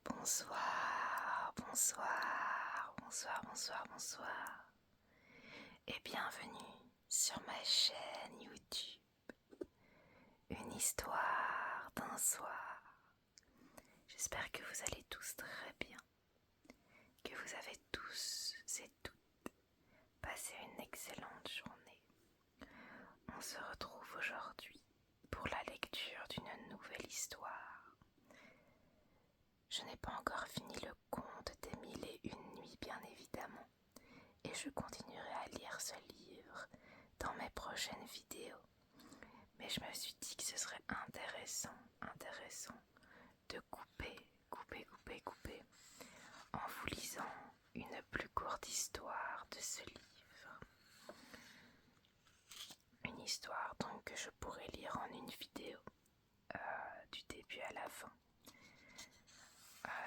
Bonsoir, bonsoir, bonsoir, bonsoir, bonsoir et bienvenue sur ma chaîne YouTube. Une histoire d'un soir. J'espère que vous allez tous très bien, que vous avez tous et toutes passé une excellente journée. On se retrouve aujourd'hui pour la lecture d'une nouvelle histoire. Je n'ai pas encore fini le conte des 1001 nuits, bien évidemment, et je continuerai à lire ce livre dans mes prochaines vidéos. Mais je me suis dit que ce serait intéressant de couper en vous lisant une plus courte histoire de ce livre. Une histoire donc que je pourrais lire en une vidéo, du début à la fin.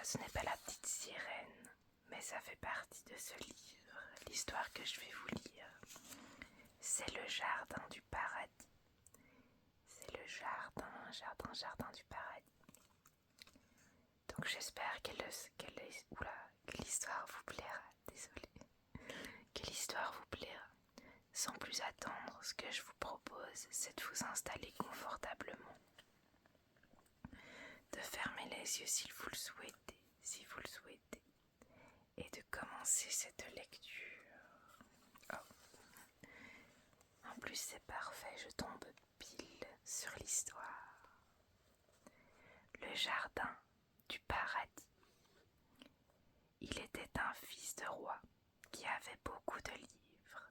Ce n'est pas la petite sirène, mais ça fait partie de ce livre. L'histoire que je vais vous lire, c'est le jardin du paradis. C'est le jardin du paradis. Donc j'espère que l'histoire vous plaira. Désolée. Que l'histoire vous plaira. Sans plus attendre, ce que je vous propose, c'est de vous installer confortablement, de fermer les yeux si vous le souhaitez, et de commencer cette lecture. Oh. En plus c'est parfait, je tombe pile sur l'histoire. Le jardin du paradis. Il était un fils de roi qui avait beaucoup de livres.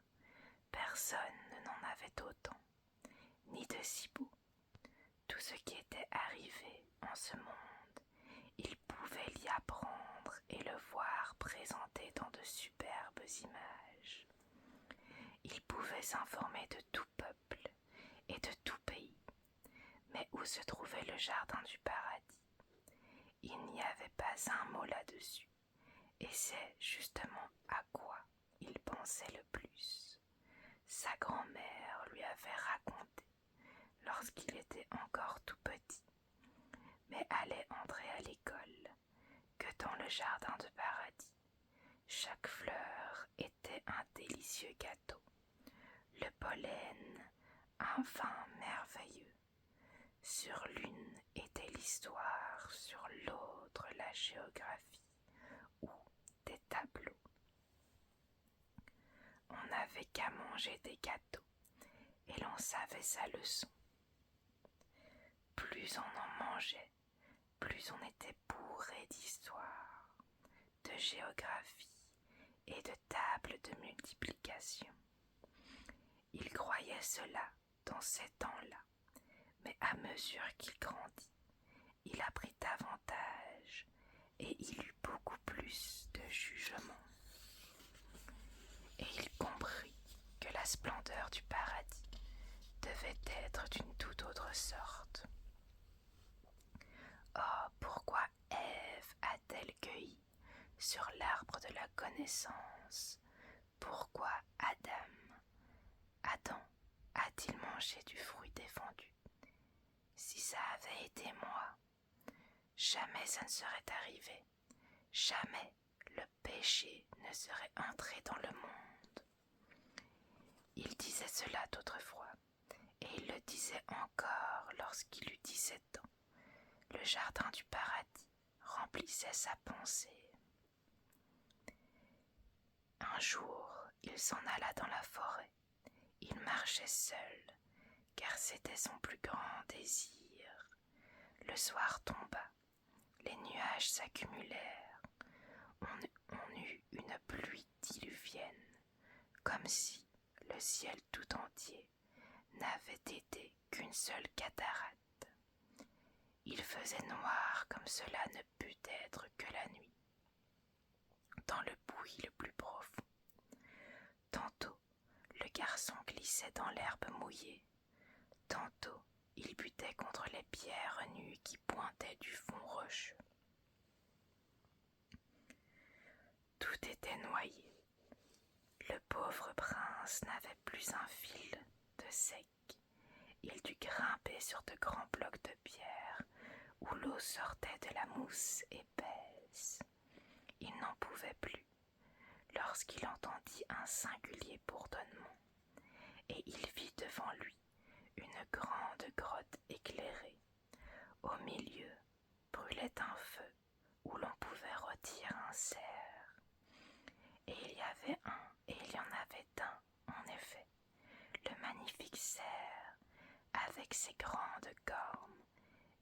Personne n'en avait autant, ni de si beaux. Tout ce qui était arrivé en ce monde, il pouvait l'y apprendre et le voir présenté dans de superbes images. Il pouvait s'informer de tout peuple et de tout pays, mais où se trouvait le jardin du paradis? Il n'y avait pas un mot là-dessus, et c'est justement à quoi il pensait le plus. Sa grand-mère lui avait raconté, lorsqu'il était encore tout petit, mais allait entrer à l'école, que dans le jardin de paradis, chaque fleur était un délicieux gâteau, le pollen un vin merveilleux. Sur l'une était l'histoire, sur l'autre la géographie ou des tableaux. On n'avait qu'à manger des gâteaux et l'on savait sa leçon. Plus on en mangeait, plus on était bourré d'histoire, de géographie et de tables de multiplication. Il croyait cela dans ces temps-là, mais à mesure qu'il grandit, il apprit davantage et il eut beaucoup plus de jugement. Et il comprit que la splendeur du paradis devait être d'une toute autre sorte. Oh, pourquoi Ève a-t-elle cueilli sur l'arbre de la connaissance? Pourquoi Adam a-t-il mangé du fruit défendu? Si ça avait été moi, jamais ça ne serait arrivé. Jamais le péché ne serait entré dans le monde. Il disait cela d'autrefois, et il le disait encore lorsqu'il eut 17 ans. Le jardin du paradis remplissait sa pensée. Un jour, il s'en alla dans la forêt. Il marchait seul, car c'était son plus grand désir. Le soir tomba, les nuages s'accumulèrent. On eut une pluie diluvienne, comme si le ciel tout entier n'avait été qu'une seule cataracte. Il faisait noir comme cela ne put être que la nuit, dans le bruit le plus profond. Tantôt, le garçon glissait dans l'herbe mouillée, tantôt il butait contre les pierres nues qui pointaient du fond rocheux. Tout était noyé. Le pauvre prince n'avait plus un fil de sec. Il dut grimper sur de grands blocs de pierre où l'eau sortait de la mousse épaisse. fils. Il n'en pouvait plus lorsqu'il entendit un singulier bourdonnement, et il vit devant lui une grande grotte éclairée. Au milieu brûlait un feu où l'on pouvait rôtir un cerf. Et il y en avait un, en effet, le magnifique cerf, avec ses grandes cornes,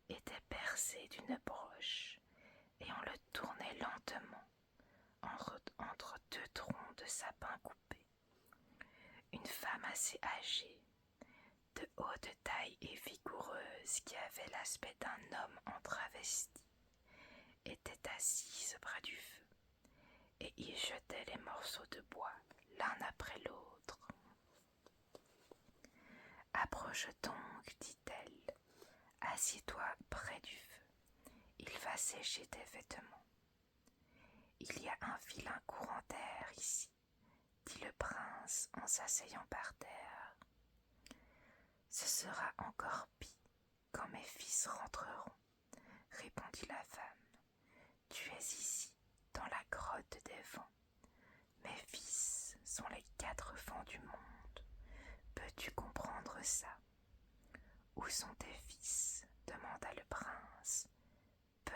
était percé d'une broche, et on le tournait lentement entre deux troncs de sapin coupés. Une femme assez âgée, de haute taille et vigoureuse, qui avait l'aspect d'un homme en travesti, était assise près du feu, et y jetait les morceaux de bois l'un après l'autre. « Approche donc, dit-elle, assieds-toi près du feu, il va sécher tes vêtements. »« Il y a un vilain courant d'air ici, dit le prince en s'asseyant par terre. Ce sera encore pis quand mes fils rentreront, répondit la femme. Tu es ici, dans la grotte des vents. Mes fils sont les 4 vents du monde. Peux-tu comprendre ça? Où sont tes fils? Demanda le prince. Peu,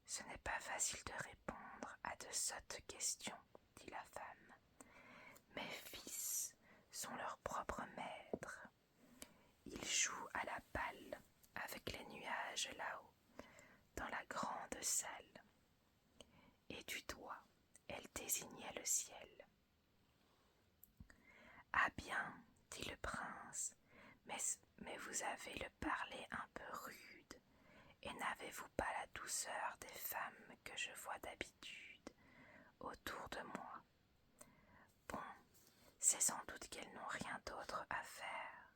ce n'est pas facile de répondre à de sottes questions, dit la femme. Mes fils sont leurs propres maîtres. Ils jouent à la balle avec les nuages là-haut, dans la grande salle. Et du doigt, elle désignait le ciel. Ah bien, dit le prince, mais vous avez le parler un peu rude, et n'avez-vous pas la douceur des femmes que je vois d'habitude autour de moi? Bon, c'est sans doute qu'elles n'ont rien d'autre à faire.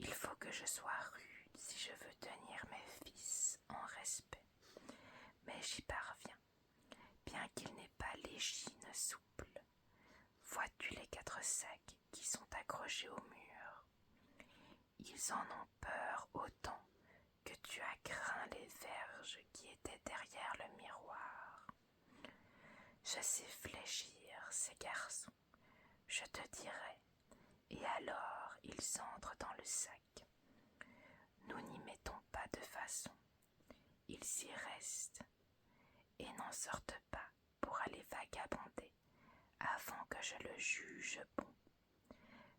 Il faut que je sois rude si je veux tenir mes fils en respect. Mais j'y parviens, bien qu'il n'ait pas l'échine souple. Vois-tu les 4 sacs qui sont accrochés au mur? Ils en ont peur autant que tu as craint les verges qui étaient derrière le miroir. Je sais fléchir ces garçons, je te dirai, et alors ils entrent dans le sac. Nous n'y mettons pas de façon, ils y restent, et n'en sortent pas pour aller vagabonder avant que je le juge bon.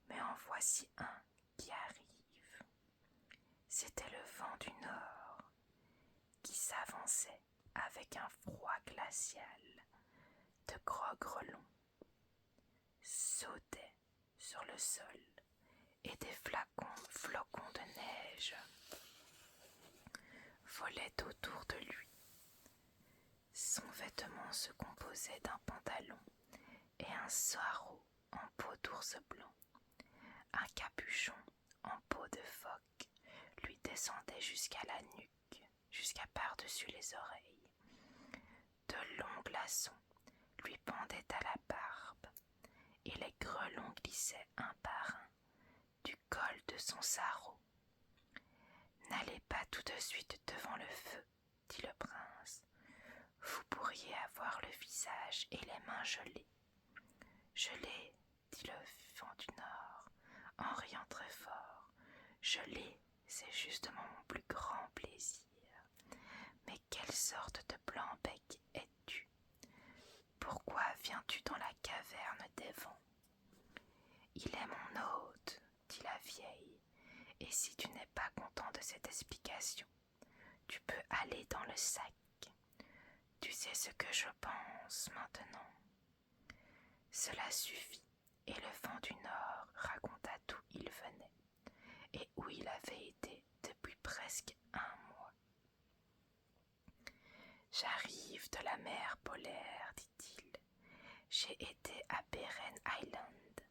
Mais en voici un qui arrive. C'était le vent du nord qui s'avançait avec un froid glacial. De gros grelons sautaient sur le sol et des flocons de neige volaient autour de lui. Son vêtement se composait d'un pantalon et un sarrau en peau d'ours blanc. Un capuchon en peau de phoque lui descendait jusqu'à la nuque, jusqu'à par-dessus les oreilles. De longs glaçons lui pendaient à la barbe, et les grelons glissaient un par un du col de son sarrau. « N'allez pas tout de suite devant le feu, dit le prince. Vous pourriez avoir le visage et les mains gelées. Gelées, dit le vent du nord, en riant très fort. Gelées, c'est justement mon plus grand plaisir. Mais quelle sorte de blanc-bec es-tu? Pourquoi viens-tu dans la caverne des vents? Il est mon hôte, dit la vieille, et si tu n'es pas content de cette explication, tu peux aller dans le sac. Tu sais ce que je pense maintenant. Cela suffit, et le vent du nord raconta d'où il venait, et où il avait été depuis presque 1 mois. J'arrive de la mer polaire, dit-il. J'ai été à Beren Island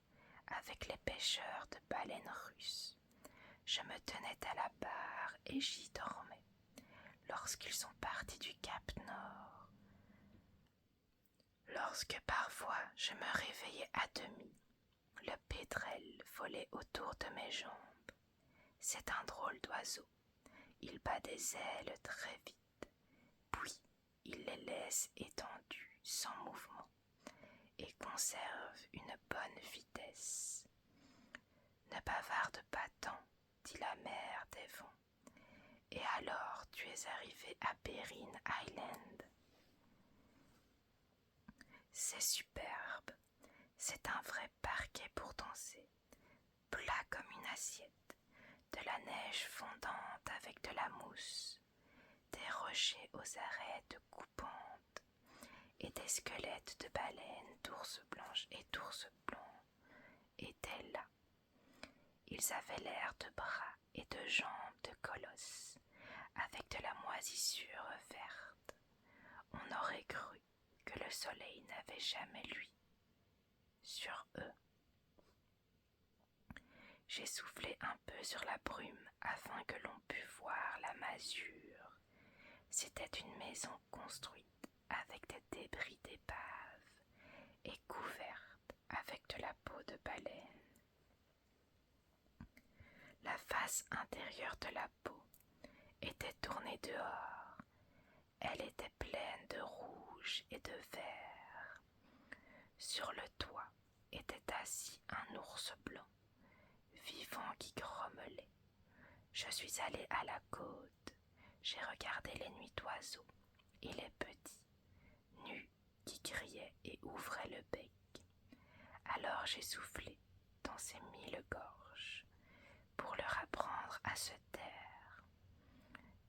avec les pêcheurs de baleines russes. Je me tenais à la barre et j'y dormais lorsqu'ils sont partis du Cap Nord. Lorsque parfois je me réveillais à demi, le pétrel volait autour de mes jambes. C'est un drôle d'oiseau. Il bat des ailes très vite, puis il les laisse étendu, sans mouvement, et conserve une bonne vitesse. Ne bavarde pas tant, dit la mère des vents. Et alors tu es arrivé à Perrine Island. C'est superbe, c'est un vrai parquet pour danser, plat comme une assiette, de la neige fondante avec de la mousse, des rochers aux arêtes coupantes et des squelettes de baleines, d'ours blanches et d'ours blancs étaient là. Ils avaient l'air de bras et de jambes de colosses, avec de la moisissure verte. On aurait cru que le soleil n'avait jamais lui sur eux. J'ai soufflé un peu sur la brume afin que l'on pût voir la masure. C'était une maison construite avec des débris d'épave et couverte avec de la peau de baleine. La face intérieure de la peau était tournée dehors. Elle était pleine de rouge et de vert. Sur le toit était assis un ours blanc, vivant qui grommelait. Je suis allée à la côte, j'ai regardé les nuits d'oiseaux et les petits, nus, qui criaient et ouvraient le bec. Alors j'ai soufflé dans ces 1000 gorges pour leur apprendre à se taire.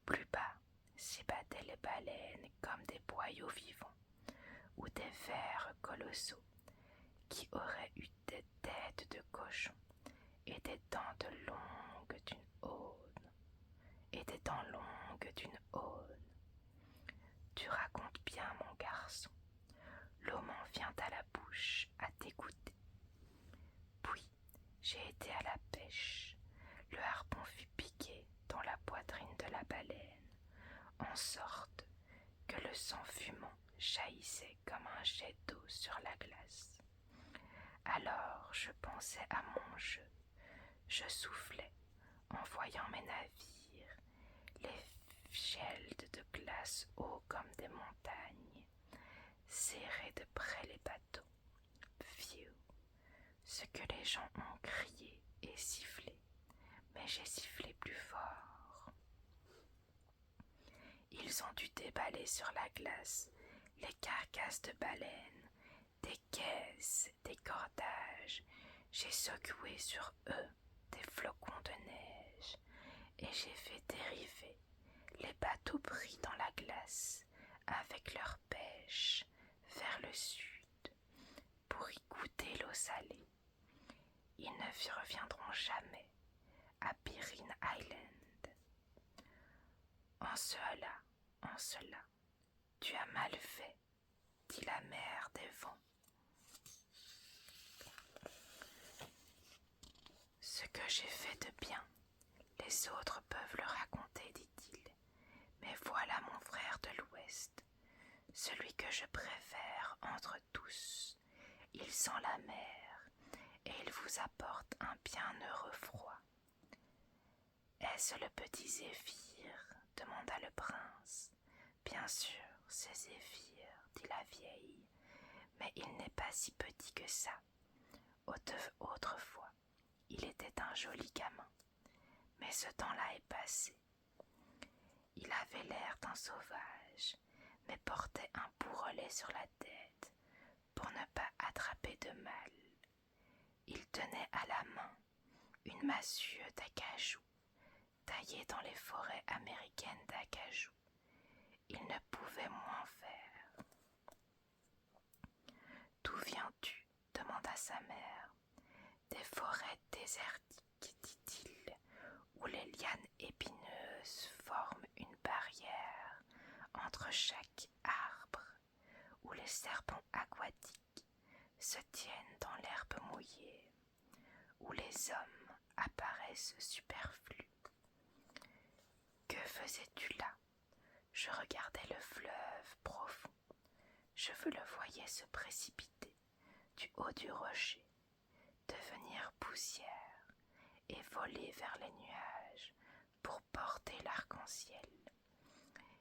Plus bas s'y battaient les baleines comme des boyaux vivants ou des vers colossaux qui auraient eu des têtes de cochon et des dents longues d'une aune. Tu racontes bien, mon garçon. L'eau m'en vient à la bouche à t'écouter. Puis j'ai été à la pêche. Le harpon fut piqué dans la poitrine de la baleine, en sorte que le sang fumant jaillissait comme un jet d'eau sur la glace. Alors je pensais à mon jeu. Je soufflais en voyant mes navires, les fields de glace hauts comme des montagnes, serrés de près les bateaux. Phew, ce que les gens ont crié et sifflé, mais j'ai sifflé plus fort. Ils ont dû déballer sur la glace les carcasses de baleines, des caisses, des cordages. J'ai secoué sur eux des flocons de neige et j'ai fait dériver les bateaux pris dans la glace avec leur pêche vers le sud pour y goûter l'eau salée. Ils ne reviendront jamais à Perrine Island. En cela, tu as mal fait, dit la mère des vents. Ce que j'ai fait de bien, les autres peuvent le raconter, dit-il. Mais voilà mon frère de l'Ouest, celui que je préfère entre tous. Il sent la mer et il vous apporte un bienheureux froid. Est-ce le petit Zéphyr? Demanda le prince. Bien sûr, c'est Zéphyr, dit la vieille, mais il n'est pas si petit que ça. Autrefois, il était un joli gamin, mais ce temps-là est passé. Il avait l'air d'un sauvage, mais portait un bourrelet sur la tête pour ne pas attraper de mal. Il tenait à la main une massue d'acajou, taillée dans les forêts américaines d'acajou. Il ne pouvait moins faire. D'où viens-tu? Demanda sa mère. Des forêts désertiques, dit-il, où les lianes épineuses forment une barrière entre chaque arbre, où les serpents aquatiques se tiennent dans l'herbe mouillée, où les hommes apparaissent superflus. Que faisais-tu là? Je regardais le fleuve profond. Je le voyais se précipiter du haut du rocher, devenir poussière et voler vers les nuages pour porter l'arc-en-ciel.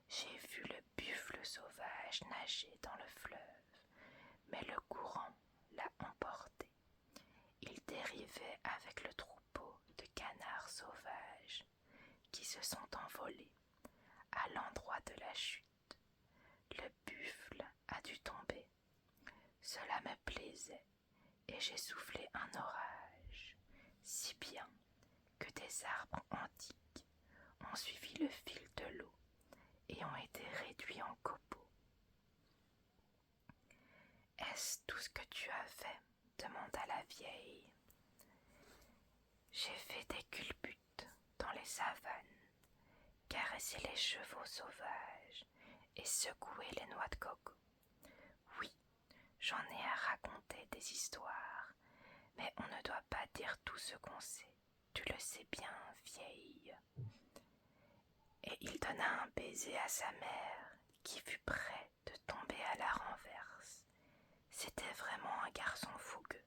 J'ai vu le buffle sauvage nager mais le courant l'a emporté. Il dérivait avec le troupeau de canards sauvages qui se sont envolés à l'endroit de la chute. Le buffle a dû tomber. Cela me plaisait et j'ai soufflé un orage, si bien que des arbres antiques ont suivi le fil de l'eau et ont été réduits en copeaux. Est-ce tout ce que tu as fait? Demanda la vieille. J'ai fait des culbutes dans les savanes, caressé les chevaux sauvages et secoué les noix de coco. Oui, j'en ai à raconter des histoires, mais on ne doit pas dire tout ce qu'on sait. Tu le sais bien, vieille. Et il donna un baiser à sa mère, qui fut près de tomber à la renverse. C'était vraiment un garçon fougueux.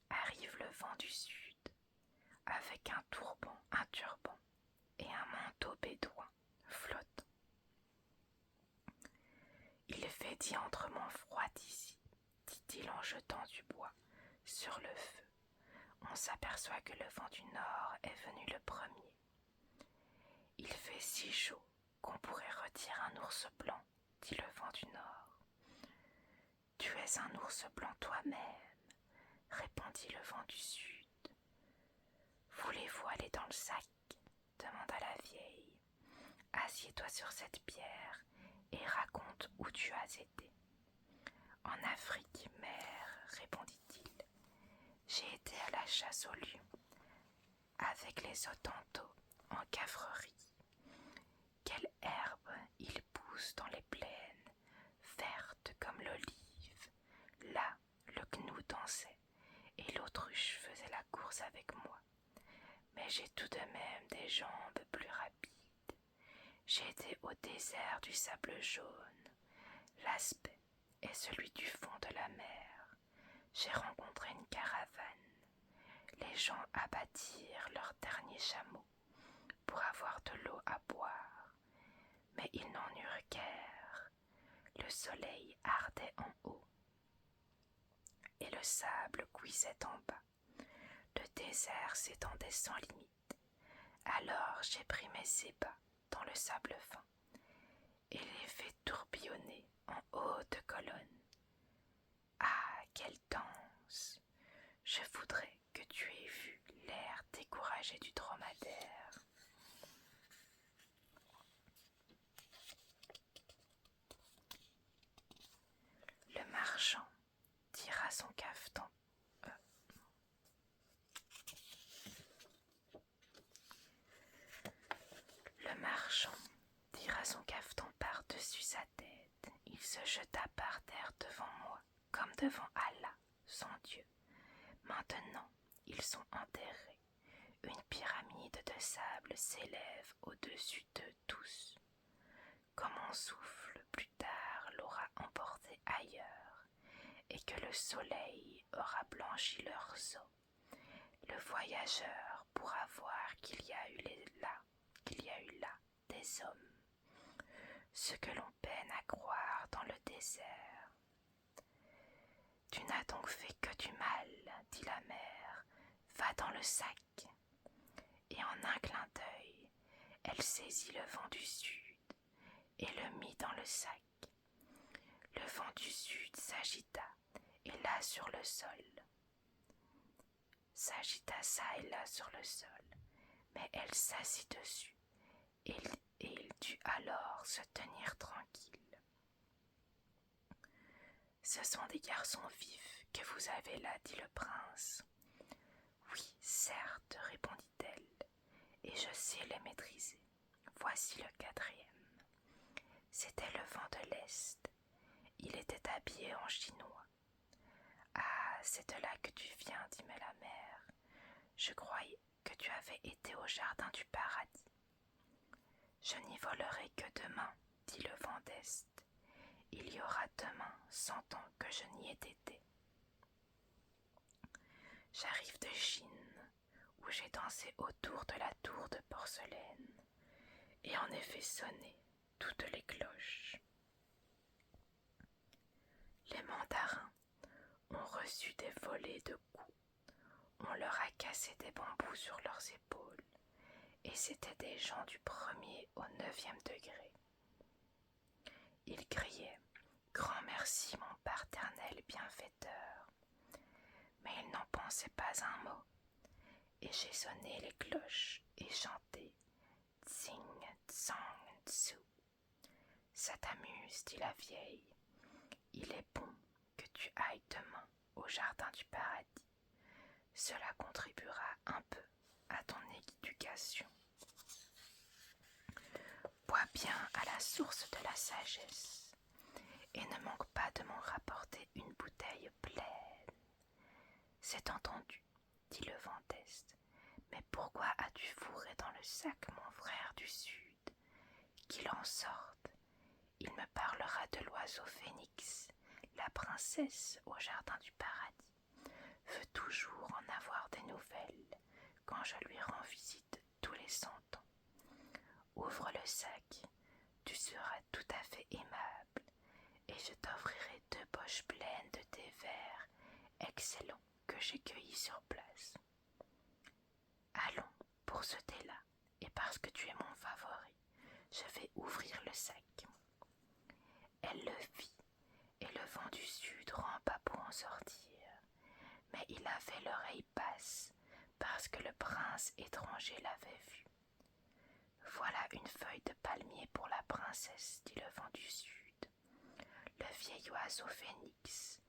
Arrive le vent du sud, avec un turban et un manteau bédouin flottant. Il fait diantrement froid ici, dit-il en jetant du bois sur le feu. On s'aperçoit que le vent du nord est venu le premier. Il fait si chaud qu'on pourrait retirer un ours blanc, dit le vent du nord. Tu es un ours blanc toi-même, répondit le vent du sud. Voulez-vous aller dans le sac? Demanda la vieille. Assieds-toi sur cette pierre et raconte où tu as été. En Afrique, mère, répondit-il. J'ai été à la chasse au lion, avec les Hottentots, en cavrerie. Quelle herbe il pousse dans les plaines, verte comme l'olive. Là, le gnou dansait, et l'autruche faisait la course avec moi. Mais j'ai tout de même des jambes plus rapides. J'ai été au désert du sable jaune. L'aspect est celui du fond de la mer. J'ai rencontré une caravane. Les gens abattirent leurs derniers chameaux pour avoir de l'eau à boire, mais ils n'en eurent guère. Le soleil ardait en haut et le sable cuisait en bas. Le désert s'étendait sans limite. Alors j'ai pris mes ébats dans le sable fin et les fait tourbillonner en haute colonne. Ah, quelle danse! Je voudrais que tu aies vu l'air découragé du dromadaire. Le marchand tira son cafetan. Le marchand tira son cafetan par-dessus sa tête. Il se jeta par terre devant moi, comme devant Allah, son Dieu. Maintenant, ils sont enterrés. Une pyramide de sable s'élève au-dessus d'eux tous. Comme mon souffle plus tard l'aura emporté ailleurs, et que le soleil aura blanchi leurs os, le voyageur pourra voir qu'il y a eu là des hommes, ce que l'on peine à croire dans le désert. Tu n'as donc fait que du mal, dit la mère, va dans le sac. Et en un clin d'œil, elle saisit le vent du sud et le mit dans le sac. Le vent du sud s'agita, et là sur le sol. S'agita ça et là sur le sol, mais elle s'assit dessus, et il dut alors se tenir tranquille. Ce sont des garçons vifs que vous avez là, dit le prince. Oui, certes, répondit-elle, et je sais les maîtriser. Voici le quatrième. C'était le vent de l'Est. Il était habillé en chinois. Ah, c'est de là que tu viens, dit la mère. Je croyais que tu avais été au jardin du paradis. Je n'y volerai que demain, dit le vent d'Est. Il y aura demain 100 ans que je n'y ai été. J'arrive de Chine, où j'ai dansé autour de la tour de porcelaine, et en ai fait sonner toutes les cloches. passaient des bambous sur leurs épaules, et c'étaient des gens du 1er au 9e degré. Ils criaient « Grand merci, mon paternel bienfaiteur !» Mais ils n'en pensaient pas un mot, et j'ai sonné les cloches et chanté « Tsing, tsang, tsu ». « Ça t'amuse, dit la vieille. Il est bon que tu ailles demain au jardin du paradis. Cela contribuera un peu à ton éducation. Bois bien à la source de la sagesse et ne manque pas de m'en rapporter une bouteille pleine. C'est entendu, dit le vent d'Est. Mais pourquoi as-tu fourré dans le sac mon frère du Sud? Qu'il en sorte. Il me parlera de l'oiseau phénix, la princesse au jardin du paradis. Veut toujours en avoir des nouvelles quand je lui rends visite tous les 100 ans. Ouvre le sac, tu seras tout à fait aimable et je t'offrirai 2 poches pleines de thé vert excellent que j'ai cueilli sur place. Allons, pour ce thé-là, et parce que tu es mon favori, je vais ouvrir le sac. Elle le fit, et le vent du sud rampa pour en sortir. Mais il avait l'oreille basse, parce que le prince étranger l'avait vu. Voilà une feuille de palmier pour la princesse, dit le vent du sud. Le vieil oiseau phénix,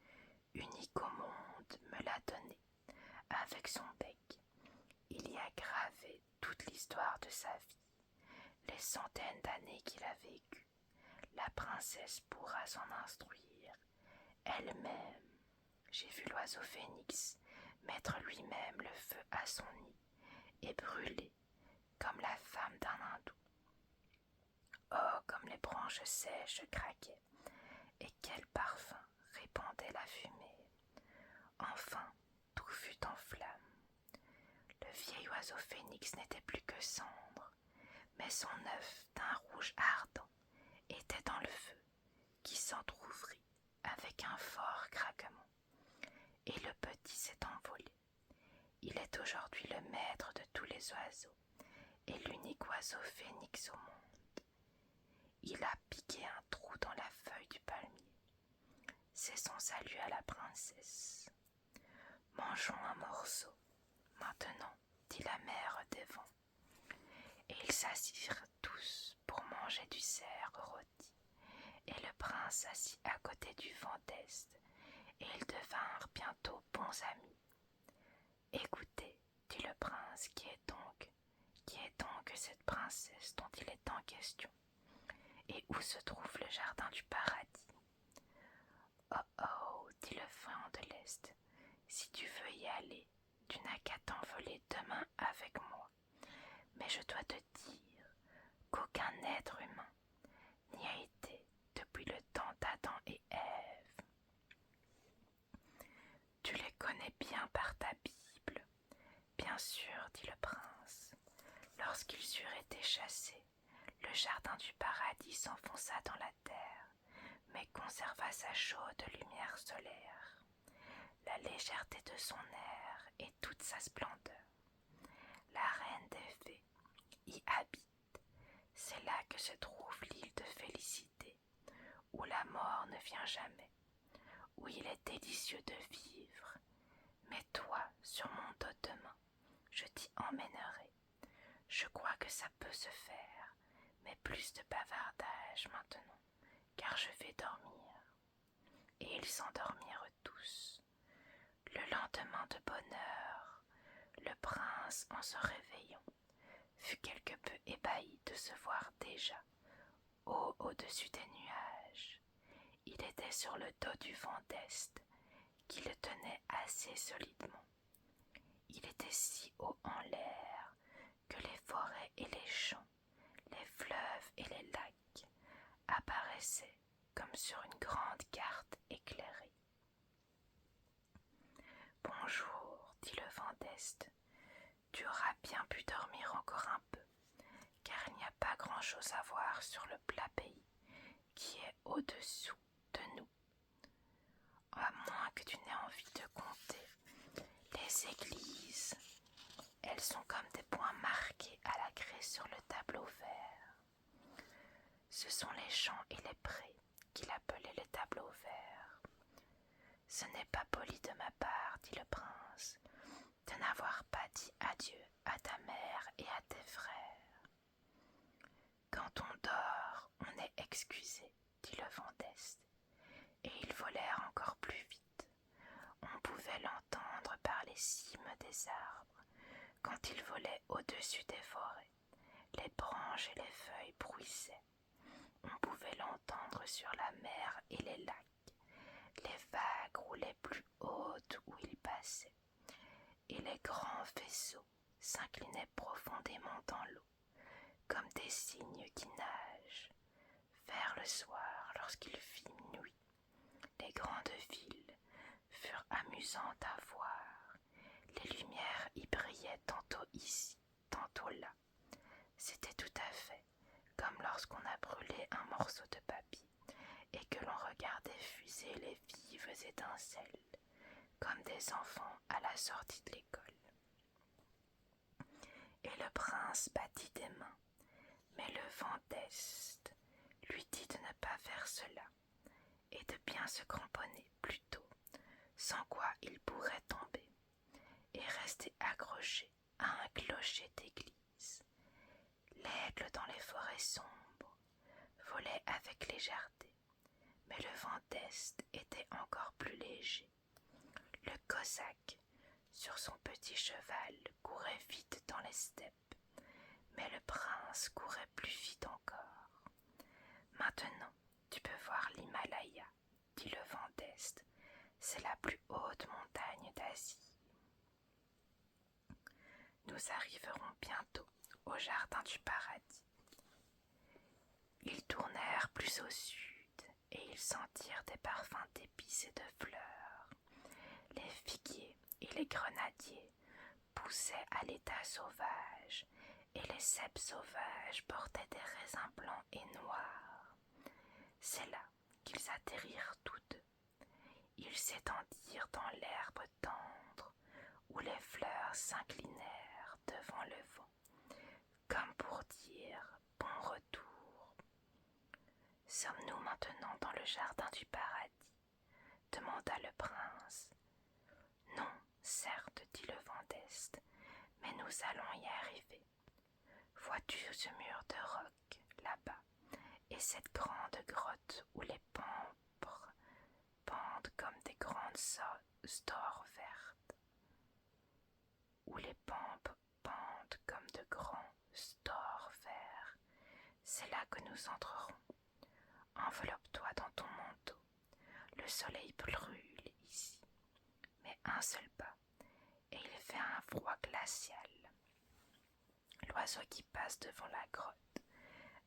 unique au monde, me l'a donné. Avec son bec, il y a gravé toute l'histoire de sa vie, les centaines d'années qu'il a vécues. La princesse pourra s'en instruire elle-même. J'ai vu l'oiseau phénix mettre lui-même le feu à son nid et brûler comme la femme d'un hindou. Oh, comme les branches sèches craquaient, et quel parfum répandait la fumée. Enfin, tout fut en flammes. Le vieil oiseau phénix n'était plus que cendre, mais son œuf d'un rouge ardent était dans le feu, qui s'entr'ouvrit avec un fort craquement, et le petit s'est envolé. Il est aujourd'hui le maître de tous les oiseaux, et l'unique oiseau phénix au monde. Il a piqué un trou dans la feuille du palmier. C'est son salut à la princesse. Mangeons un morceau, maintenant, dit la mère des vents. Et ils s'assirent tous pour manger du cerf rôti. Et le prince s'assit à côté du vent d'Est, et ils devinrent bientôt bons amis. Écoutez, dit le prince, qui est donc cette princesse dont il est en question? Et où se trouve le jardin du paradis? Oh oh, dit le vent de l'Est, si tu veux y aller, tu n'as qu'à t'envoler demain avec moi. Mais je dois te dire qu'aucun être humain n'y a été depuis le temps d'Adam et Ève. Tu les connais bien par ta Bible. Bien sûr, dit le prince. Lorsqu'ils eurent été chassés, le jardin du paradis s'enfonça dans la terre, mais conserva sa chaude lumière solaire, la légèreté de son air et toute sa splendeur. La reine des fées y habite. C'est là que se trouve l'île de félicité, où la mort ne vient jamais, où il est délicieux de vivre. Mais toi, sur mon dos demain, je t'y emmènerai. Je crois que ça peut se faire, mais plus de bavardage maintenant, car je vais dormir. Et ils s'endormirent tous. Le lendemain de bonne heure, le prince, en se réveillant, fut quelque peu ébahi de se voir déjà au-dessus des nuages. Il était sur le dos du vent d'Est, qui le tenait assez solidement. Il était si haut en l'air que les forêts et les champs, les fleuves et les lacs apparaissaient comme sur une grande carte éclairée. Bonjour, dit le vent d'Est, tu auras bien pu dormir encore un peu, car il n'y a pas grand-chose à voir sur le plat pays qui est au-dessous de nous, à moins que tu n'aies envie de compter les églises Elles sont comme des points marqués à la craie sur le tableau vert. Ce sont les champs et les prés qu'il appelait le tableau vert. Ce n'est pas poli de ma part, dit le prince, de n'avoir pas dit adieu à ta mère et à tes frères. Quand on dort, on est excusé, dit le vent d'Est, et ils volèrent encore plus vite. On pouvait l'entendre par les cimes des arbres, quand il volait au-dessus des forêts. Les branches et les feuilles bruissaient. On pouvait l'entendre sur la mer et les lacs. Les vagues roulaient plus hautes où il passait, et les grands vaisseaux s'inclinaient profondément dans l'eau, comme des cygnes qui nagent. Vers le soir, lorsqu'il fit nuit, les grandes villes furent amusantes à voir. Les lumières y brillaient tantôt ici, tantôt là. C'était tout à fait comme lorsqu'on a brûlé un morceau de papier et que l'on regardait fuser les vives étincelles, comme des enfants à la sortie de l'école. Et le prince battit des mains, mais le vent d'Est lui dit de ne pas faire cela et de bien se cramponner plutôt, sans quoi il pourrait tomber et rester accroché à un clocher d'église. L'aigle dans les forêts sombres volait avec légèreté, mais le vent d'Est était encore plus léger. Le cosaque, sur son petit cheval, courait vite dans les steppes, mais le prince courait plus vite encore. Maintenant, tu peux voir l'Himalaya, dit le vent d'Est. C'est la plus haute montagne d'Asie. Nous arriverons bientôt au jardin du paradis. Ils tournèrent plus au sud et ils sentirent des parfums d'épices et de fleurs. Les figuiers et les grenadiers poussaient à l'état sauvage et les cèpes sauvages portaient des raisins blancs et noirs. C'est là qu'ils atterrirent tous deux. Ils s'étendirent dans l'herbe tendre où les fleurs s'inclinèrent devant le vent, comme pour dire « bon retour ». « Sommes-nous maintenant dans le jardin du paradis ?» demanda le prince. « Non, certes, dit le vent d'Est, mais nous allons y arriver. Vois-tu ce mur de roc là-bas et cette grande grotte où les pampres pendent comme des grandes stores vertes, où les pampes pendent comme de grands stores verts. C'est là que nous entrerons. Enveloppe-toi dans ton manteau. Le soleil brûle ici, mais un seul pas, et il fait un froid glacial. L'oiseau qui passe devant la grotte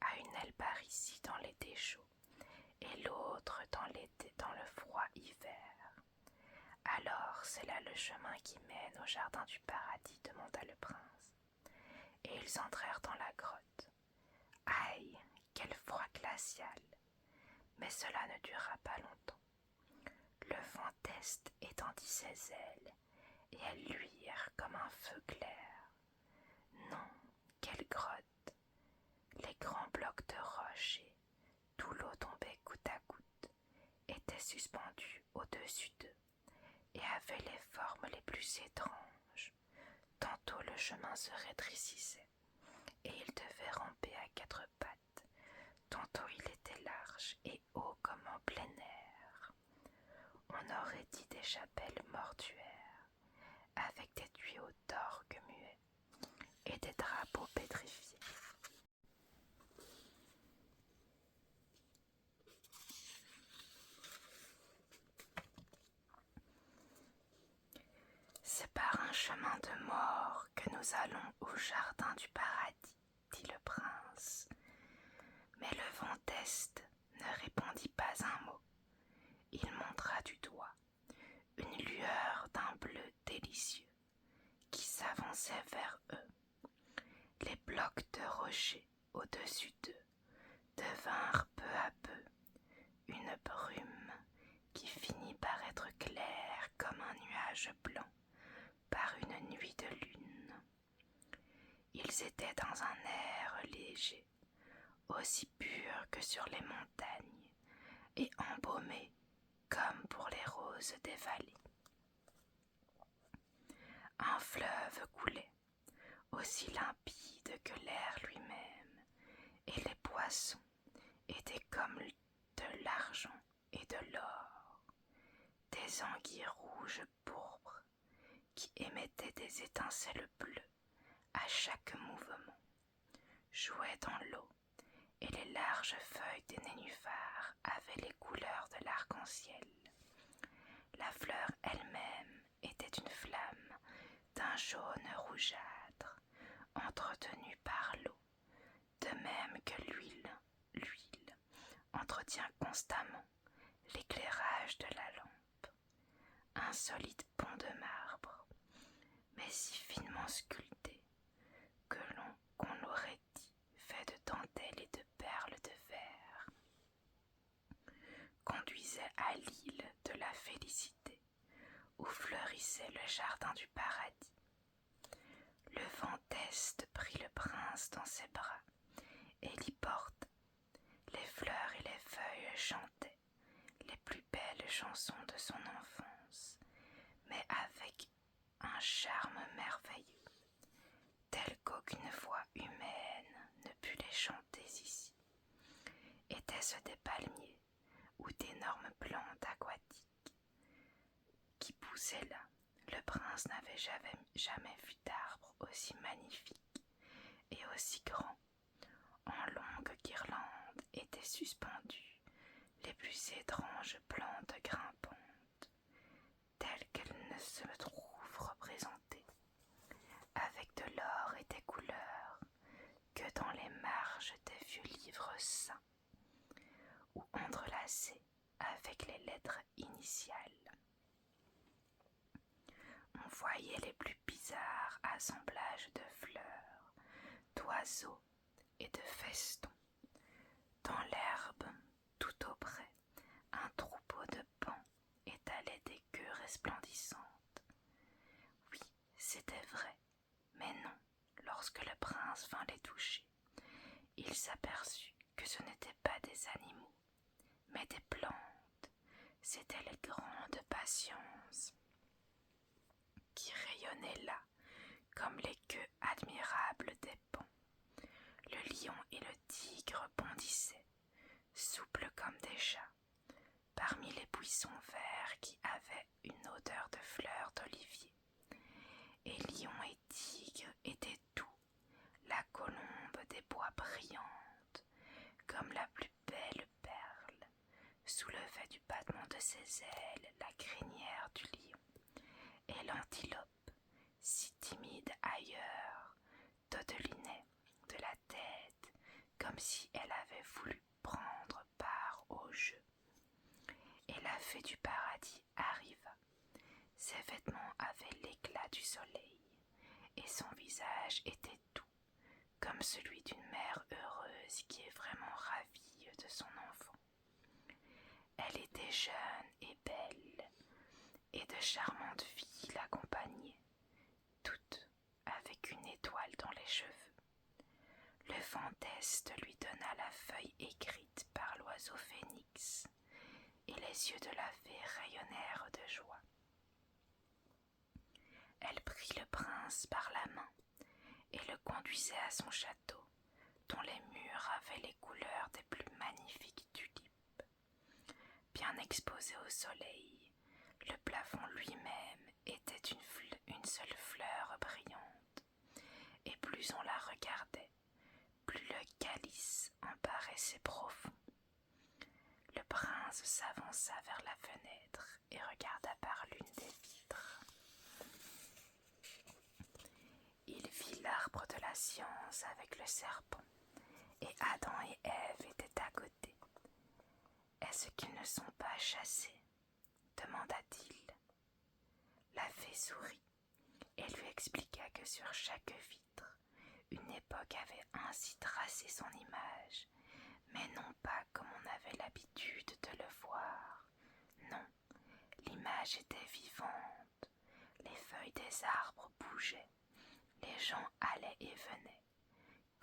a une aile par ici dans l'été chaud, et l'autre dans le froid hiver. Alors c'est là le chemin qui mène au jardin du paradis, demanda le prince. Et ils entrèrent dans la grotte. Aïe, quel froid glacial! Mais cela ne dura pas longtemps. Le vent d'Est étendit ses ailes, et elles luirent comme un feu clair. Non, quelle grotte! Les grands blocs de roche et d'où l'eau tombait goutte à goutte étaient suspendus au-dessus d'eux et avaient les formes les plus étranges. Tantôt le chemin se rétrécissait et ils devaient ramper à quatre pattes. Tantôt il était large et haut comme en plein air. On aurait dit des chapelles mortuaires, avec des tuyaux d'orgue muets et des drapeaux pétrifiés. C'est par un chemin de mort que nous allons au jardin du paradis, dit le prince. Mais le vent d'Est ne répondit pas un mot. Il montra du doigt une lueur d'un bleu délicieux qui s'avançait vers eux. Les blocs de rocher au-dessus d'eux devinrent peu à peu une brume qui finit par être claire comme un nuage blanc par une nuit de lune. dans un air léger, aussi pur que sur les montagnes, et embaumé comme pour les roses des vallées. Un fleuve coulait, aussi limpide que l'air lui-même, et les poissons étaient comme de l'argent et de l'or, des anguilles rouges pourpres qui émettaient des étincelles bleues à chaque mouvement, jouaient dans l'eau, et les larges feuilles des nénuphars avaient les couleurs de l'arc-en-ciel. La fleur elle-même était une flamme d'un jaune rougeâtre, entretenue par l'eau, de même que l'huile entretient constamment l'éclairage de la lampe. Un solide pont de marbre, mais si finement sculpté qu'on aurait dit fait de dentelles et de perles de verre, conduisait à l'île de la félicité, où fleurissait le jardin du paradis. Le vent d'Est prit le prince dans ses bras et l'y porta. Les fleurs et les feuilles chantaient les plus belles chansons de son enfance, mais avec un charme merveilleux, tel qu'aucune voix humaine ne put les chanter ici. Étaient-ce des palmiers ou d'énormes plantes aquatiques qui poussaient là? Le prince n'avait jamais vu d'arbre aussi magnifique et aussi grand. En longues guirlandes étaient suspendues les plus étranges plantes grimpantes, telles qu'elles ne se trouvent représentées, avec de l'or et des couleurs, que dans les marges des vieux livres saints, ou entrelacées avec les lettres initiales. On voyait les plus bizarres assemblages de fleurs, d'oiseaux et de festons. Dans l'herbe, tout auprès, un troupeau de paons étalait des queues resplendissantes. Oui, c'était vrai, mais non, lorsque le prince vint les toucher, il s'aperçut que ce n'étaient pas des animaux, mais des plantes. C'étaient les grandes patiences qui rayonnaient là comme les queues admirables des paons. Le lion et le tigre bondissaient, souples comme des chats, parmi les buissons verts qui avaient une odeur de fleurs d'olivier. Et lion et tigre étaient doux, la colombe des bois brillante, comme la plus belle perle, soulevait du battement de ses ailes la crinière du lion, et l'antilope, si timide ailleurs, dodelinait de la tête comme si elle avait voulu prendre part au jeu. Et la fée du paradis arriva. Ses vêtements avaient l'éclat du soleil, et son visage était doux, comme celui d'une mère heureuse qui est vraiment ravie de son enfant. Elle était jeune et belle, et de charmantes filles l'accompagnaient, toutes avec une étoile dans les cheveux. Le vent d'Est lui donna la feuille écrite par l'oiseau phénix, et les yeux de la fée rayonnèrent de joie. Elle prit le prince par la main et le conduisait à son château, dont les murs avaient les couleurs des plus magnifiques tulipes. Bien exposé au soleil, le plafond lui-même était une seule fleur brillante, et plus on la regardait, plus le calice en paraissait profond. Le prince s'avança vers la fenêtre et regarda par l'une des vitres. Il vit l'arbre de la science avec le serpent, et Adam et Ève étaient à côté. « Est-ce qu'ils ne sont pas chassés ?» demanda-t-il. La fée sourit et lui expliqua que sur chaque vitre, une époque avait ainsi tracé son image, mais non pas comme on avait l'habitude de le voir. Non, l'image était vivante, les feuilles des arbres bougeaient, les gens allaient et venaient,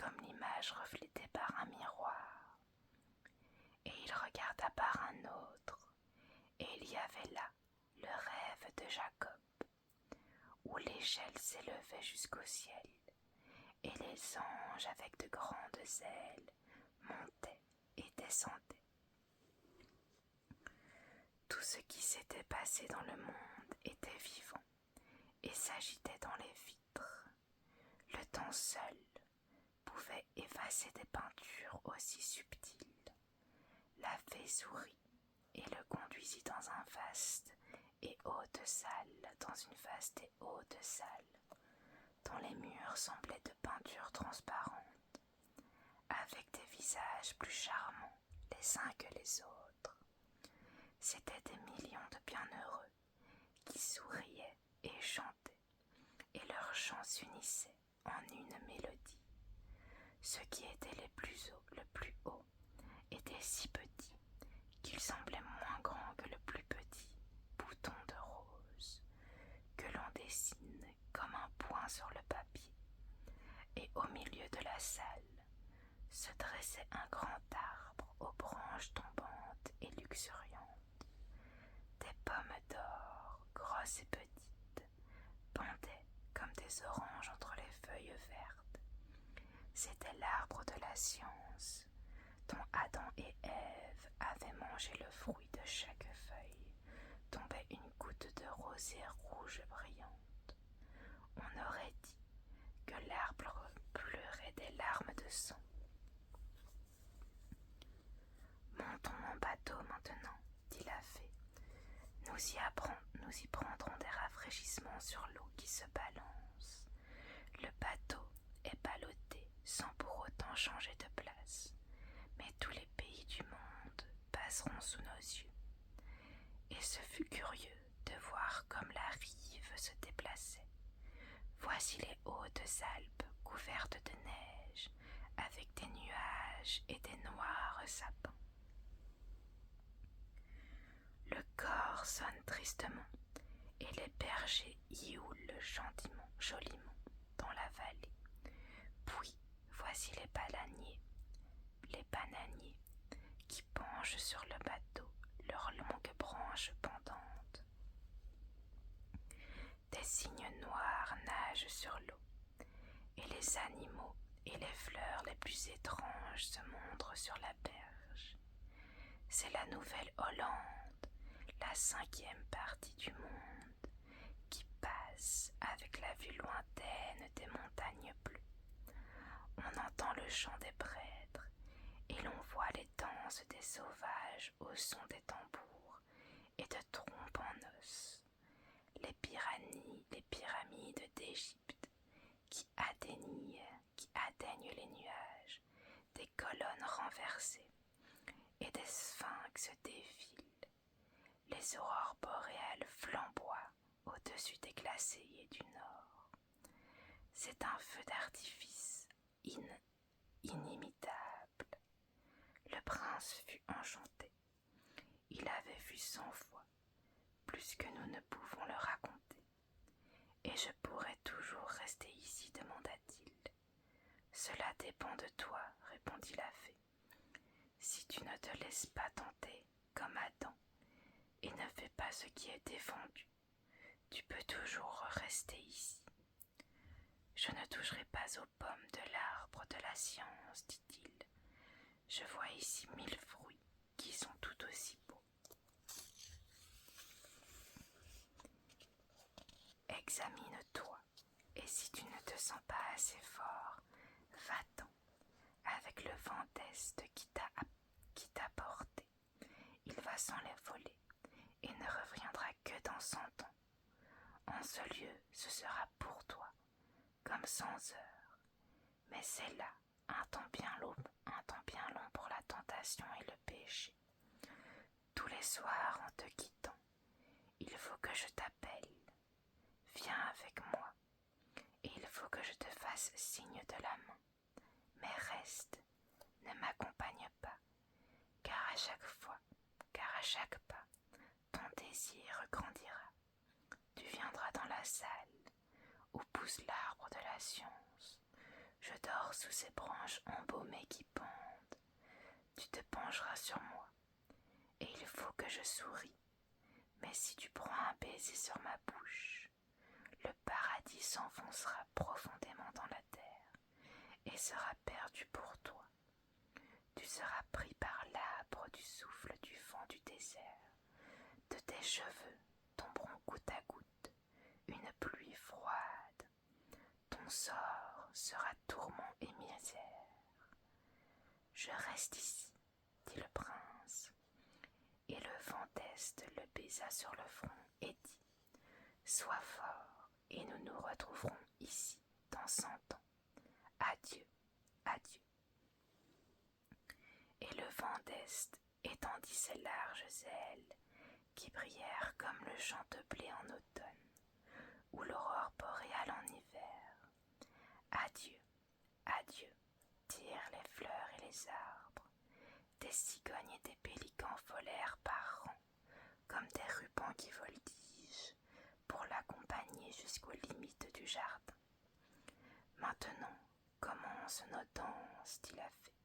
comme l'image reflétée par un miroir. Et il regarda par un autre, et il y avait là le rêve de Jacob, où l'échelle s'élevait jusqu'au ciel, et les anges avec de grandes ailes montaient et descendaient. Tout ce qui s'était passé dans le monde était vivant et s'agitait dans les vitres. Le temps seul pouvait effacer des peintures aussi subtiles. La fée sourit et le conduisit dans un vaste et haute salle, dans une vaste et haute salle, dont les murs semblaient de peinture transparente, avec des visages plus charmants les uns que les autres. C'étaient des millions de bienheureux qui souriaient et chantaient, et leurs chants s'unissaient en une mélodie. Ceux qui étaient le plus haut étaient si petits qu'ils semblaient moins grands que le plus petit bouton de rose que l'on dessine comme un point sur le papier. Et au milieu de la salle se dressait un grand arbre aux branches tombantes et luxuriantes. Des pommes d'or, grosses et petites, pendaient comme des oranges entre les feuilles vertes. C'était l'arbre de la science, dont Adam et Ève avaient mangé le fruit. De chaque feuille tombait une goutte de rosée rouge brillante. On aurait dit que l'arbre pleurait des larmes de sang. Montons en bateau maintenant, dit la fée. Nous y prendrons des rafraîchissements sur l'eau qui se balance. Le bateau est ballotté sans pour autant changer de place, mais tous les pays du monde passeront sous nos yeux. Et ce fut curieux de voir comme la rive se déplaçait. Voici les hautes Alpes couvertes de neige, avec des nuages et des noirs sapins. Le cor sonne tristement, et les bergers hioulent joliment dans la vallée. Puis voici les bananiers, qui penchent sur le bateau, leurs longues branches pendantes. Des cygnes noirs nagent sur l'eau, et les animaux et les fleurs les plus étranges se montrent sur la berge. C'est la Nouvelle-Hollande, la 5e partie du monde, qui passe avec la vue lointaine des montagnes bleues. On entend le chant des prêtres, et l'on voit les danses des sauvages au son des tambours et de trompes en os. Les pyramides d'Égypte qui atteignent les nuages, des colonnes renversées et des sphinx défilent. Les aurores boréales flamboient au-dessus des glaciers du nord. C'est un feu d'artifice inimitable. Le prince fut enchanté. Il avait vu 100 fois plus que nous ne pouvons le raconter. Et je pourrais toujours rester ici, demanda-t-il. Cela dépend de toi, répondit la fée. Si tu ne te laisses pas tenter, comme Adam, et ne fais pas ce qui est défendu, tu peux toujours rester ici. Je ne toucherai pas aux pommes de l'arbre de la science, dit-il. Je vois ici 1000 fruits qui sont tout aussi beaux. Examine-toi, et si tu ne te sens pas assez fort, va-t'en avec le vent d'Est qui t'a porté. Il va s'en les voler et ne reviendra que dans 100 ans. En ce lieu, ce sera pour toi comme 100 heures, mais c'est là un temps bien long pour la tentation et le péché. Tous les soirs en te quittant, il faut que je t'appelle. Viens avec moi, et il faut que je te fasse signe de la main. Mais reste, ne m'accompagne pas, car à chaque pas, ton désir grandira. Tu viendras dans la salle où pousse l'arbre de la science. Je dors sous ces branches embaumées qui pendent. Tu te pencheras sur moi, et il faut que je sourie. Mais si tu prends un baiser sur ma bouche, le paradis s'enfoncera profondément dans la terre et sera perdu pour toi. Tu seras pris par l'âpre du souffle du vent du désert. De tes cheveux tomberont goutte à goutte une pluie froide. Ton sort sera tourment et misère. Je reste ici, dit le prince, et le vent d'Est le baisa sur le front et dit « Sois fort, et nous nous retrouverons ici dans 100 ans. Adieu, adieu. » Et le vent d'Est étendit ses larges ailes qui brillèrent comme le champ de blé en automne ou l'aurore boréale en hiver. Adieu, adieu, dirent les fleurs et les arbres. Des cigognes et des pélicans volèrent par rang, comme des rubans qui voltigent, pour l'accompagner jusqu'aux limites du jardin. Maintenant, commence nos danses, dit la fée.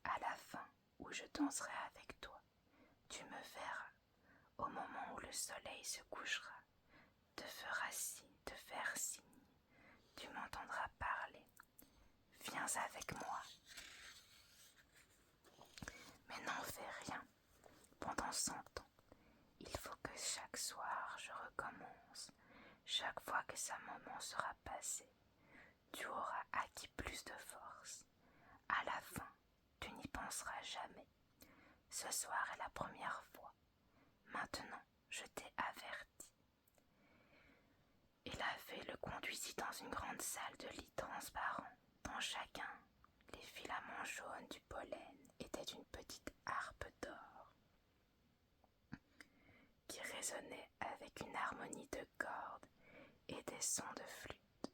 À la fin, où je danserai avec toi, tu me verras, au moment où le soleil se couchera, te faire signe, tu m'entendras parler. Viens avec moi. Mais n'en fais rien. Pendant 100 ans, il faut que chaque soir je recommence. Chaque fois que ce moment sera passé, tu auras acquis plus de force. À la fin, tu n'y penseras jamais. Ce soir est la première fois. Maintenant, je t'ai averti. Et la fée le conduisit dans une grande salle de lits transparents. Dans chacun, les filaments jaunes du pollen étaient une petite harpe d'or qui résonnait avec une harmonie de cordes et des sons de flûte.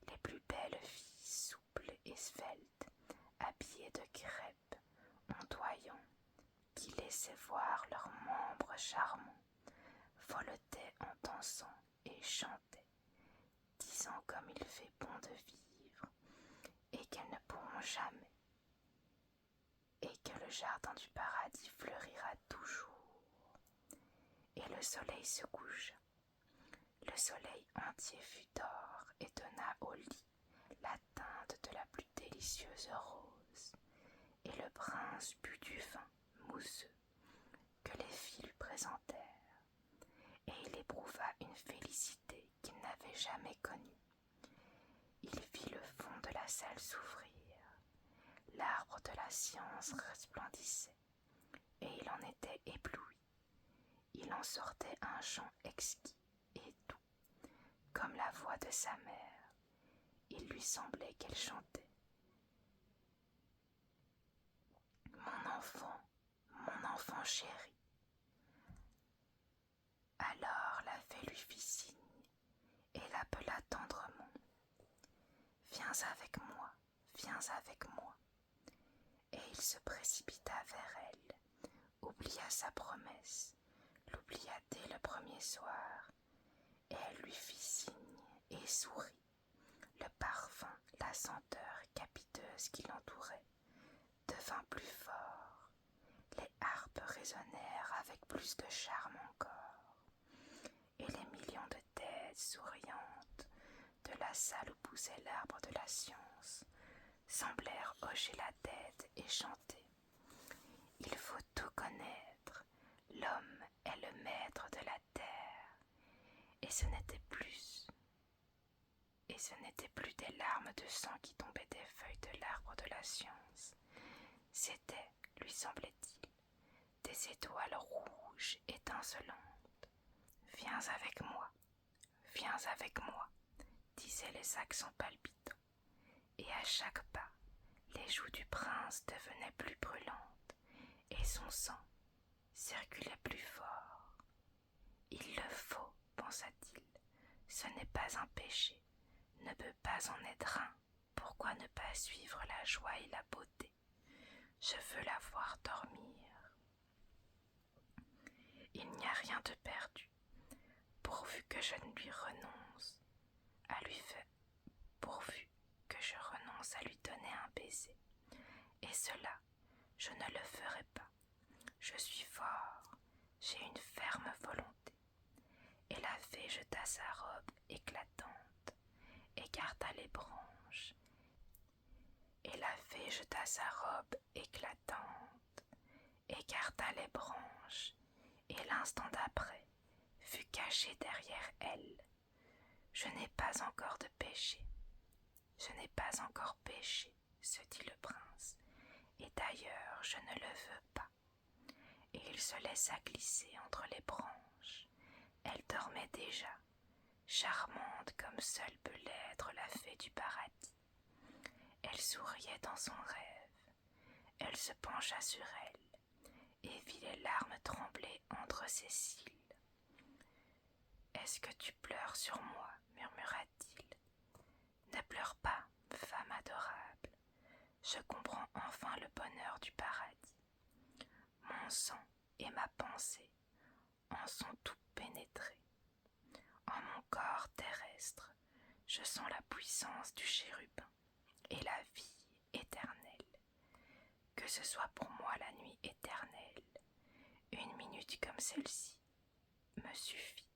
Les plus belles filles, souples et sveltes, habillées de crêpes, ondoyants, qui laissaient voir leurs membres charmants, voletaient en dansant et chantaient, disant comme il fait bon de vivre et qu'elles ne pourront jamais, et que le jardin du paradis fleurira toujours. Et le soleil se coucha. Le soleil entier fut d'or et donna au lit la teinte de la plus délicieuse rose. Et le prince but du vin mousseux que les filles lui présentèrent, et il éprouva une félicité qu'il n'avait jamais connue. Il vit le fond de la salle s'ouvrir. L'arbre de la science resplendissait, et il en était ébloui. Il en sortait un chant exquis et doux, comme la voix de sa mère. Il lui semblait qu'elle chantait. Mon enfant chéri. Alors la fée lui fit signe et l'appela tendrement. Viens avec moi, viens avec moi. Et il se précipita vers elle, oublia sa promesse, l'oublia dès le premier soir, et elle lui fit signe et sourit. Le parfum, la senteur capiteuse qui l'entourait devint plus fort. Les harpes résonnèrent avec plus de charme encore, et les millions de têtes souriantes de la salle où poussait l'arbre de la science semblèrent hocher la tête et chanter. Il faut tout connaître, l'homme est le maître de la terre, et ce n'était plus des larmes de sang qui tombaient des feuilles de l'arbre de la science. C'était, lui semblait-il, des étoiles rouges étincelantes. Viens avec moi, disaient les accents palpitants, et à chaque pas, les joues du prince devenaient plus brûlantes, et son sang circulait plus fort. Il le faut, pensa-t-il, ce n'est pas un péché, ne peut pas en être un, pourquoi ne pas suivre la joie et la beauté? Je veux la voir dormir. Il n'y a rien de perdu, pourvu que je ne lui renonce, pourvu que je renonce commence à lui donner un baiser. Et cela, je ne le ferai pas. Je suis fort, j'ai une ferme volonté. Et la fée jeta sa robe éclatante, écarta les branches. Et la fée jeta sa robe éclatante, écarta les branches, et l'instant d'après fut caché derrière elle. Je n'ai pas encore de péché. Je n'ai pas encore péché, se dit le prince, et d'ailleurs je ne le veux pas. Et il se laissa glisser entre les branches. Elle dormait déjà, charmante comme seule peut l'être la fée du paradis. Elle souriait dans son rêve. Elle se pencha sur elle et vit les larmes trembler entre ses cils. « Est-ce que tu pleures sur moi ?» murmura-t-il. « Ne pleure pas, femme adorable. Je comprends enfin le bonheur du paradis. Mon sang et ma pensée en sont tout pénétrés. En mon corps terrestre, je sens la puissance du chérubin et la vie éternelle. Que ce soit pour moi la nuit éternelle, une minute comme celle-ci me suffit. »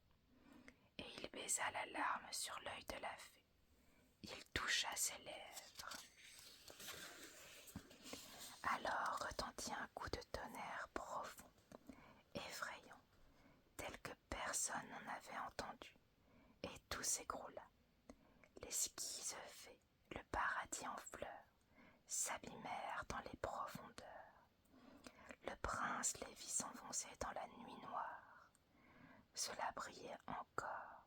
Et il baisa la larme sur l'œil de la fée. Il toucha ses lèvres. Alors retentit un coup de tonnerre profond, effrayant, tel que personne n'en avait entendu, et tout s'écroula. L'esquisse fée, le paradis en fleurs, s'abîmèrent dans les profondeurs. Le prince les vit s'enfoncer dans la nuit noire. Cela brillait encore,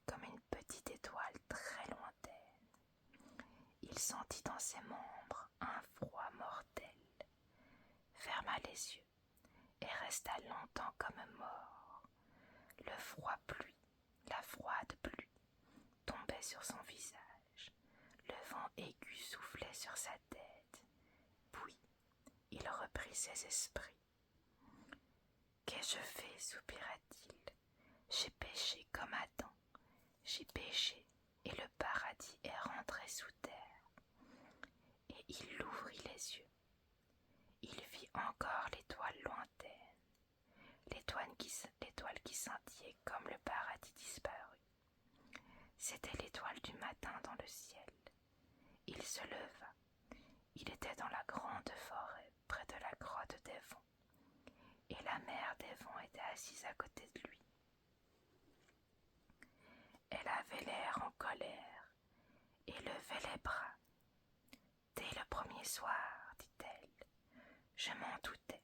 comme une petite étoile très lointaine. Il sentit dans ses membres un froid mortel, ferma les yeux et resta longtemps comme mort. Le froid pluie, la froide pluie, tombait sur son visage. Le vent aigu soufflait sur sa tête. Puis, il reprit ses esprits. « Qu'ai-je fait ?» soupira-t-il. « J'ai péché comme Adam. J'ai péché et le paradis est rentré sous terre. » Et il ouvrit les yeux. Il vit encore l'étoile lointaine, l'étoile qui scintillait comme le paradis disparu. C'était l'étoile du matin dans le ciel. Il se leva. Il était dans la grande forêt, près de la grotte des vents. Et la mère des vents était assise à côté de lui. Elle avait l'air en colère et levait les bras. « Dès le premier soir, dit-elle, je m'en doutais.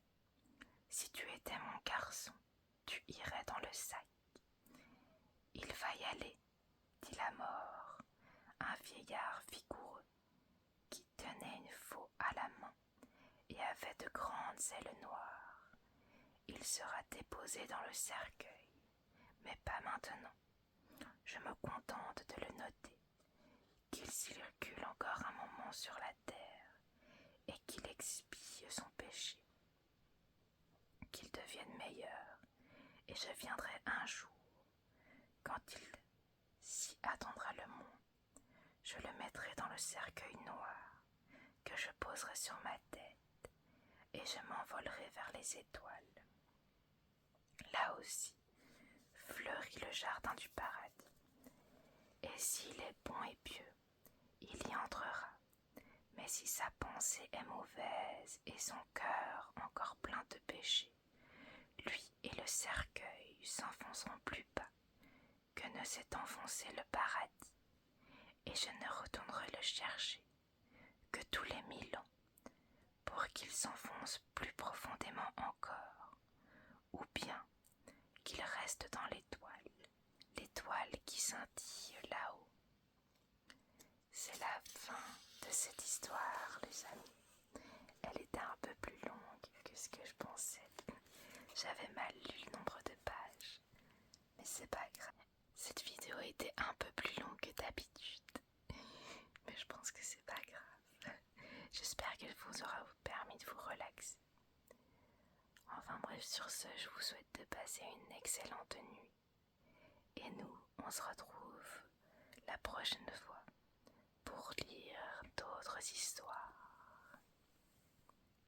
Si tu étais mon garçon, tu irais dans le sac. » « Il va y aller, » dit la mort, un vieillard vigoureux qui tenait une faux à la main et avait de grandes ailes noires. Il sera déposé dans le cercueil, mais pas maintenant. Je me contente de le noter, qu'il circule encore un moment sur la terre et qu'il expie son péché, qu'il devienne meilleur, et je viendrai un jour, quand il s'y attendra le monde, je le mettrai dans le cercueil noir que je poserai sur ma tête et je m'envolerai vers les étoiles. Là aussi fleurit le jardin du paradis. Et s'il est bon et pieux, il y entrera. Mais si sa pensée est mauvaise et son cœur encore plein de péchés, lui et le cercueil s'enfonceront plus bas que ne s'est enfoncé le paradis, et je ne retournerai le chercher que tous les 1000 ans, pour qu'il s'enfonce plus profondément encore, ou bien qu'il reste dans l'étoile qui scintille là-haut. C'est la fin de cette histoire, les amis. Elle était un peu plus longue que ce que je pensais. J'avais mal lu le nombre de pages, mais c'est pas grave. Cette vidéo était un peu plus longue que d'habitude, mais je pense que c'est pas grave. J'espère qu'elle vous aura permis de vous relaxer. Enfin bref, sur ce, je vous souhaite de passer une excellente nuit. Et nous, on se retrouve la prochaine fois pour lire